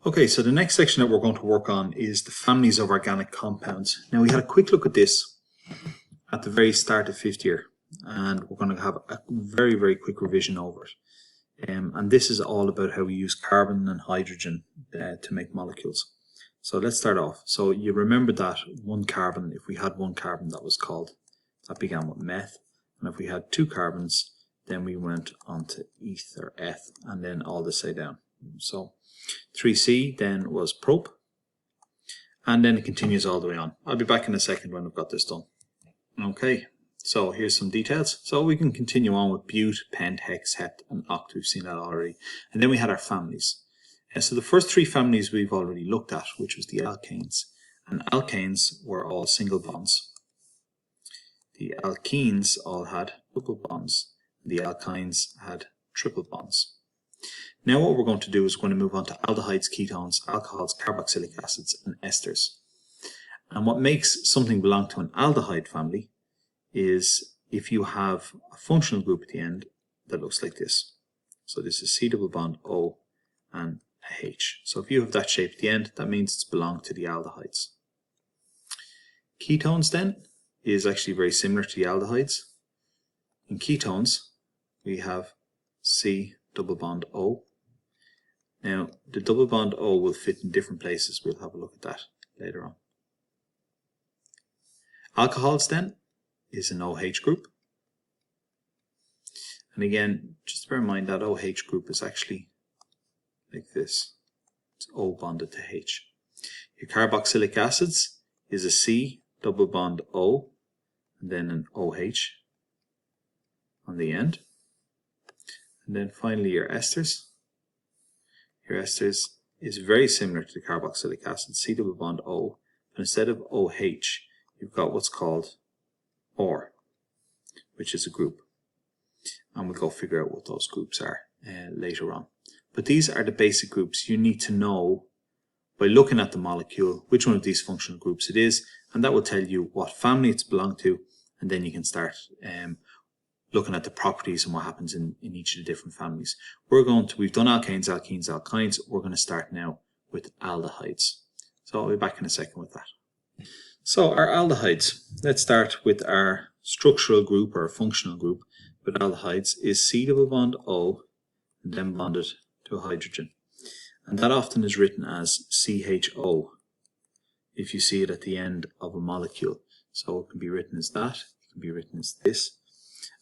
Okay, so the next section that we're going to work on is the families of organic compounds. Now, we had a quick look at this at the very start of fifth year, and we're going to have a very, very quick revision over it. And this is all about how we use carbon and hydrogen to make molecules. So let's start off. So you remember that one carbon, if we had one carbon, that began with meth. And if we had two carbons, then we went on to eth or eth, and then all this way down. So 3C then was prop, and then it continues all the way on. I'll be back in a second when I've got this done. Okay, so here's some details. So we can continue on with bute, pent, hex, hept, and oct. We've seen that already. And then we had our families. So the first three families we've already looked at, which was the alkanes. And alkanes were all single bonds. The alkenes all had double bonds. The alkynes had triple bonds. Now what we're going to do is we're going to move on to aldehydes, ketones, alcohols, carboxylic acids, and esters. And what makes something belong to an aldehyde family is if you have a functional group at the end that looks like this. So this is C double bond O and a H. So if you have that shape at the end, that means it's belonged to the aldehydes. Ketones then is actually very similar to the aldehydes. In ketones, we have C double bond O. Now, the double bond O will fit in different places. We'll have a look at that later on. Alcohols then is an OH group. And again, just bear in mind that OH group is actually like this. It's O bonded to H. Your carboxylic acids is a C double bond O and then an OH on the end. And then finally your esters. Your esters is very similar to the carboxylic acid, C double bond O, but instead of OH, you've got what's called OR, which is a group. And we'll go figure out what those groups are later on. But these are the basic groups. You need to know by looking at the molecule which one of these functional groups it is, and that will tell you what family it's belonged to, and then you can start looking at the properties and what happens in each of the different families. We've done alkanes, alkenes, alkynes. We're going to start now with aldehydes. So I'll be back in a second with that. So our aldehydes, let's start with our structural group or functional group with aldehydes is C double bond O and then bonded to a hydrogen. And that often is written as CHO if you see it at the end of a molecule. So it can be written as that, it can be written as this.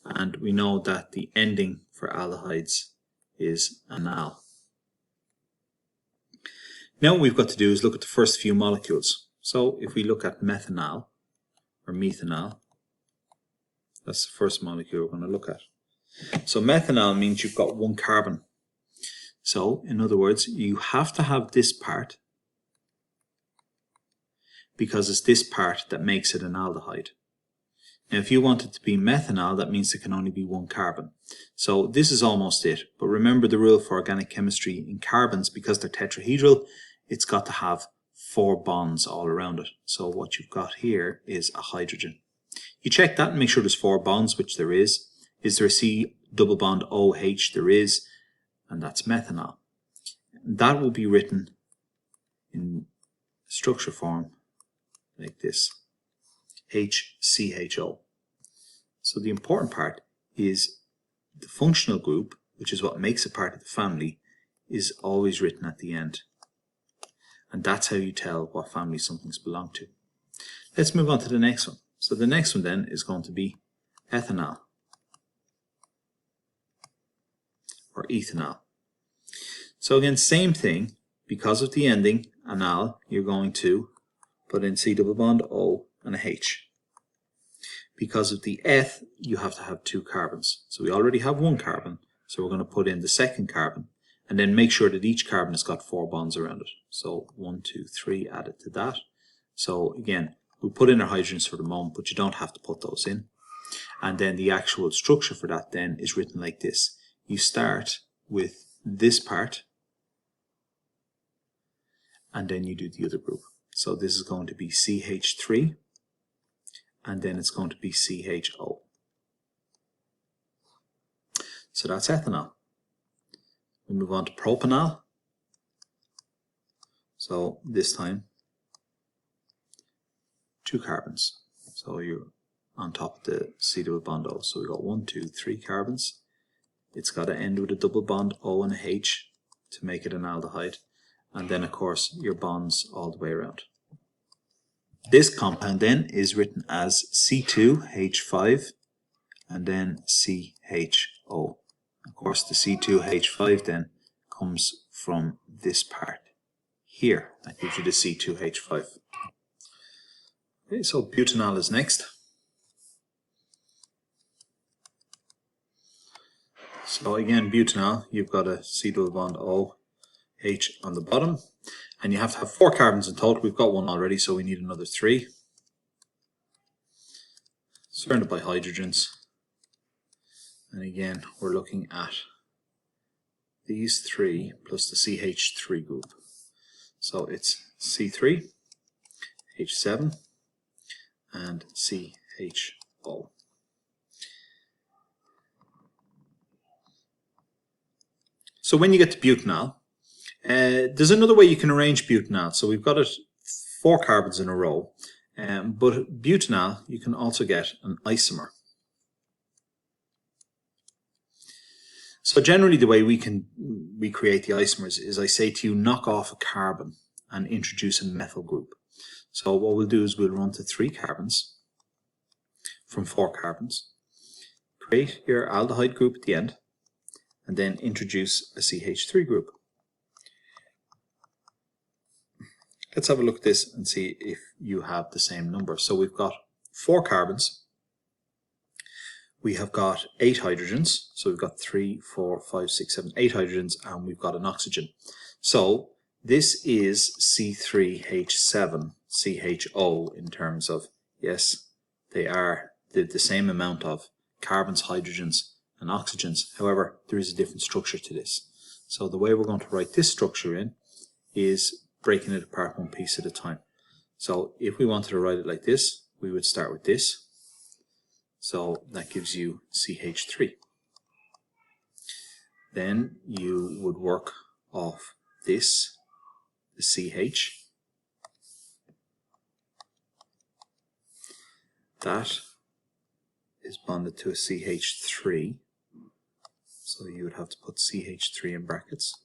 And we know that the ending for aldehydes is anal. Now what we've got to do is look at the first few molecules. So if we look at methanol or methanol, that's the first molecule we're going to look at. So methanol means you've got one carbon. So in other words, you have to have this part because it's this part that makes it an aldehyde. Now, if you want it to be methanol, that means there can only be one carbon. So this is almost it. But remember the rule for organic chemistry in carbons, because they're tetrahedral, it's got to have 4 bonds all around it. So what you've got here is a hydrogen. You check that and make sure there's 4 bonds, which there is. Is there a C double bond OH? There is, and that's methanol. That will be written in structure form like this. HCHO. So the important part is the functional group, which is what makes it part of the family, is always written at the end. And that's how you tell what family something's belonged to. Let's move on to the next one. So the next one then is going to be ethanol or ethanol. So again, same thing, because of the ending anal, you're going to put in C double bond O and a H. Because of the eth, you have to have 2 carbons. So we already have 1 carbon, so we're going to put in the second carbon and then make sure that each carbon has got 4 bonds around it. So 1, 2, 3 added to that. So again, we'll put in our hydrogens for the moment, but you don't have to put those in. And then the actual structure for that then is written like this. You start with this part and then you do the other group. So this is going to be CH3 and then it's going to be CHO. So that's ethanol. We move on to propanol. So this time 2 carbons. So you're on top of the C double bond O. So we've got 1, 2, 3 carbons. It's got to end with a double bond O and a H to make it an aldehyde. And then of course your bonds all the way around. This compound then is written as C2H5 and then CHO. Of course the C2H5 then comes from this part here. That gives you the C2H5. Okay, so butanol is next. So again, butanol, you've got a C double bond O, H on the bottom, and you have to have 4 carbons in total. We've got 1 already, so we need another 3. Surrounded by hydrogens. And again, we're looking at these 3 plus the CH3 group. So it's C3, H7, and CHO. So when you get to butanol, there's another way you can arrange butanol. So we've got it 4 carbons in a row, but butanol you can also get an isomer. So generally the way we create the isomers is I say to you, knock off a carbon and introduce a methyl group. So what we'll do is we'll run to 3 carbons from 4 carbons, create your aldehyde group at the end, and then introduce a CH3 group. Let's have a look at this and see if you have the same number. So we've got 4 carbons. We have got 8 hydrogens. So we've got 3, 4, 5, 6, 7, 8 hydrogens, and we've got an oxygen. So this is C3H7 CHO in terms of, yes, they are the same amount of carbons, hydrogens, and oxygens. However, there is a different structure to this. So the way we're going to write this structure in is breaking it apart one piece at a time. So if we wanted to write it like this, we would start with this. So that gives you CH3. Then you would work off this, the CH. That is bonded to a CH3. So you would have to put CH3 in brackets.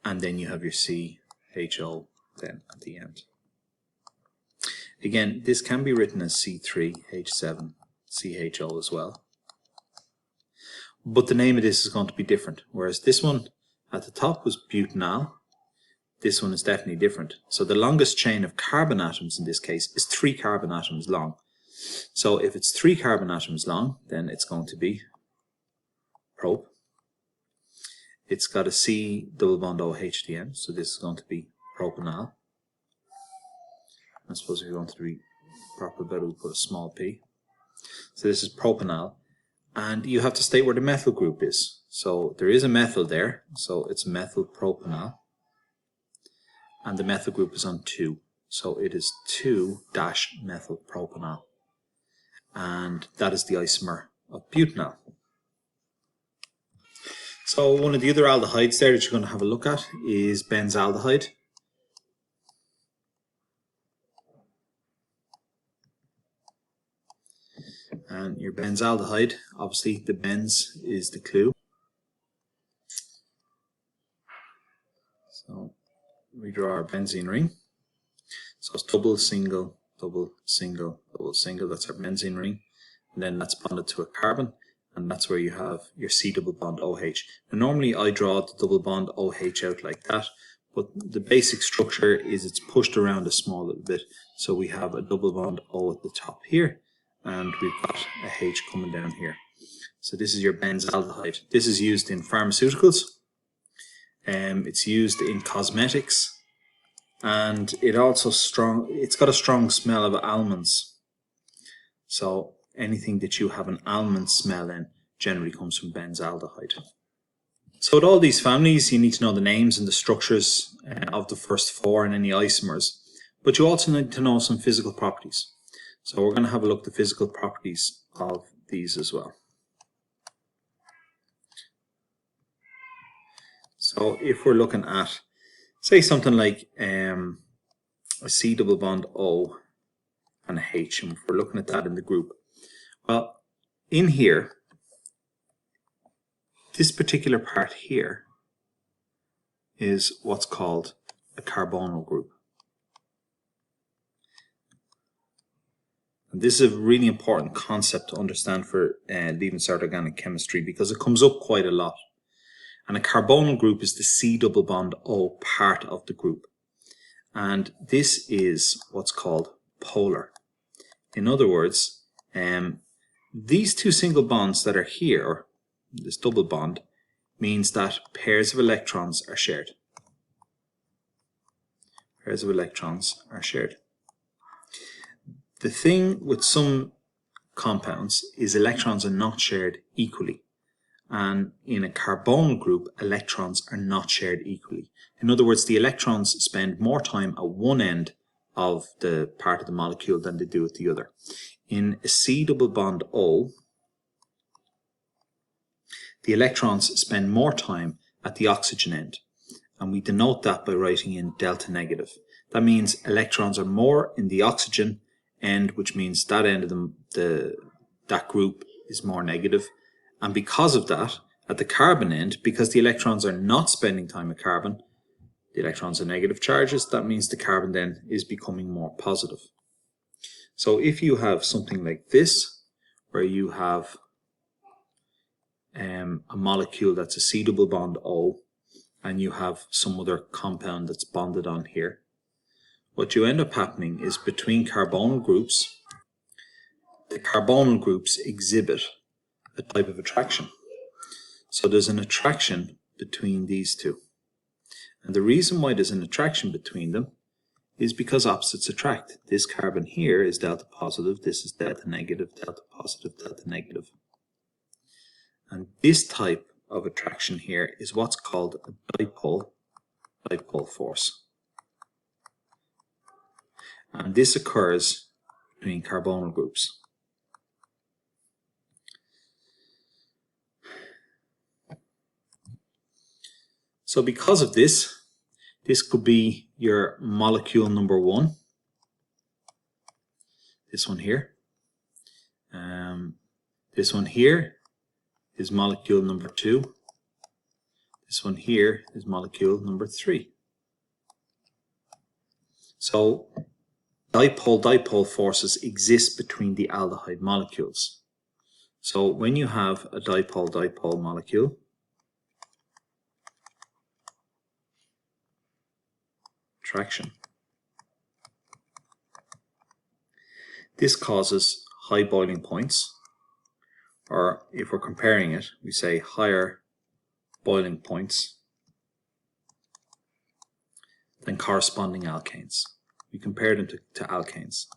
And then you have your CHO then at the end. Again, this can be written as C3H7 CHO as well. But the name of this is going to be different. Whereas this one at the top was butanol, this one is definitely different. So the longest chain of carbon atoms in this case is 3 carbon atoms long. So if it's 3 carbon atoms long, then it's going to be prop. It's got a C double bond OH at the end, so this is going to be propanol. I suppose if you want to be proper about it, we'll put a small p. So this is propanol, and you have to state where the methyl group is. So there is a methyl there, so it's methyl propanol, and the methyl group is on 2. So it is 2-methyl propanol, and that is the isomer of butanol. So one of the other aldehydes there that you're going to have a look at is benzaldehyde. And your benzaldehyde, obviously the benz is the clue. So we draw our benzene ring. So it's double, single, double, single, double, single. That's our benzene ring. And then that's bonded to a carbon. And that's where you have your C double bond OH. Now normally I draw the double bond OH out like that, but the basic structure is it's pushed around a small little bit. So we have a double bond O at the top here, and we've got a H coming down here. So this is your benzaldehyde. This is used in pharmaceuticals, it's used in cosmetics, and it's got a strong smell of almonds. So anything that you have an almond smell in generally comes from benzaldehyde. So with all these families, you need to know the names and the structures of the first 4 and any isomers, but you also need to know some physical properties. So we're going to have a look at the physical properties of these as well. So if we're looking at Say something like a C double bond O and a H, and we're looking at that in the group. Well, in here, this particular part here is what's called a carbonyl group. And this is a really important concept to understand for leaving cert organic chemistry because it comes up quite a lot. And a carbonyl group is the C double bond O part of the group. And this is what's called polar. In other words, these two single bonds that are here, this double bond, means that pairs of electrons are shared. Pairs of electrons are shared. The thing with some compounds is electrons are not shared equally. And in a carbonyl group, electrons are not shared equally. In other words, the electrons spend more time at one end of the part of the molecule than they do at the other. In a C double bond O, the electrons spend more time at the oxygen end. And we denote that by writing in delta negative. That means electrons are more in the oxygen end, which means that end of that group is more negative. And because of that, at the carbon end, because the electrons are not spending time at carbon, the electrons are negative charges, that means the carbon then is becoming more positive. So if you have something like this, where you have a molecule that's a C double bond O, and you have some other compound that's bonded on here, what you end up happening is between carbonyl groups, the carbonyl groups exhibit a type of attraction. So there's an attraction between these two. And the reason why there's an attraction between them is because opposites attract. This carbon here is delta positive, this is delta negative, delta positive, delta negative. And this type of attraction here is what's called a dipole force. And this occurs between carbonyl groups. So because of this, this could be your molecule number 1. This one here. This one here is molecule number 2. This one here is molecule number 3. So dipole forces exist between the aldehyde molecules. So when you have a dipole molecule, attraction, this causes high boiling points, or if we're comparing it, we say higher boiling points than corresponding alkanes. We compare them to alkanes.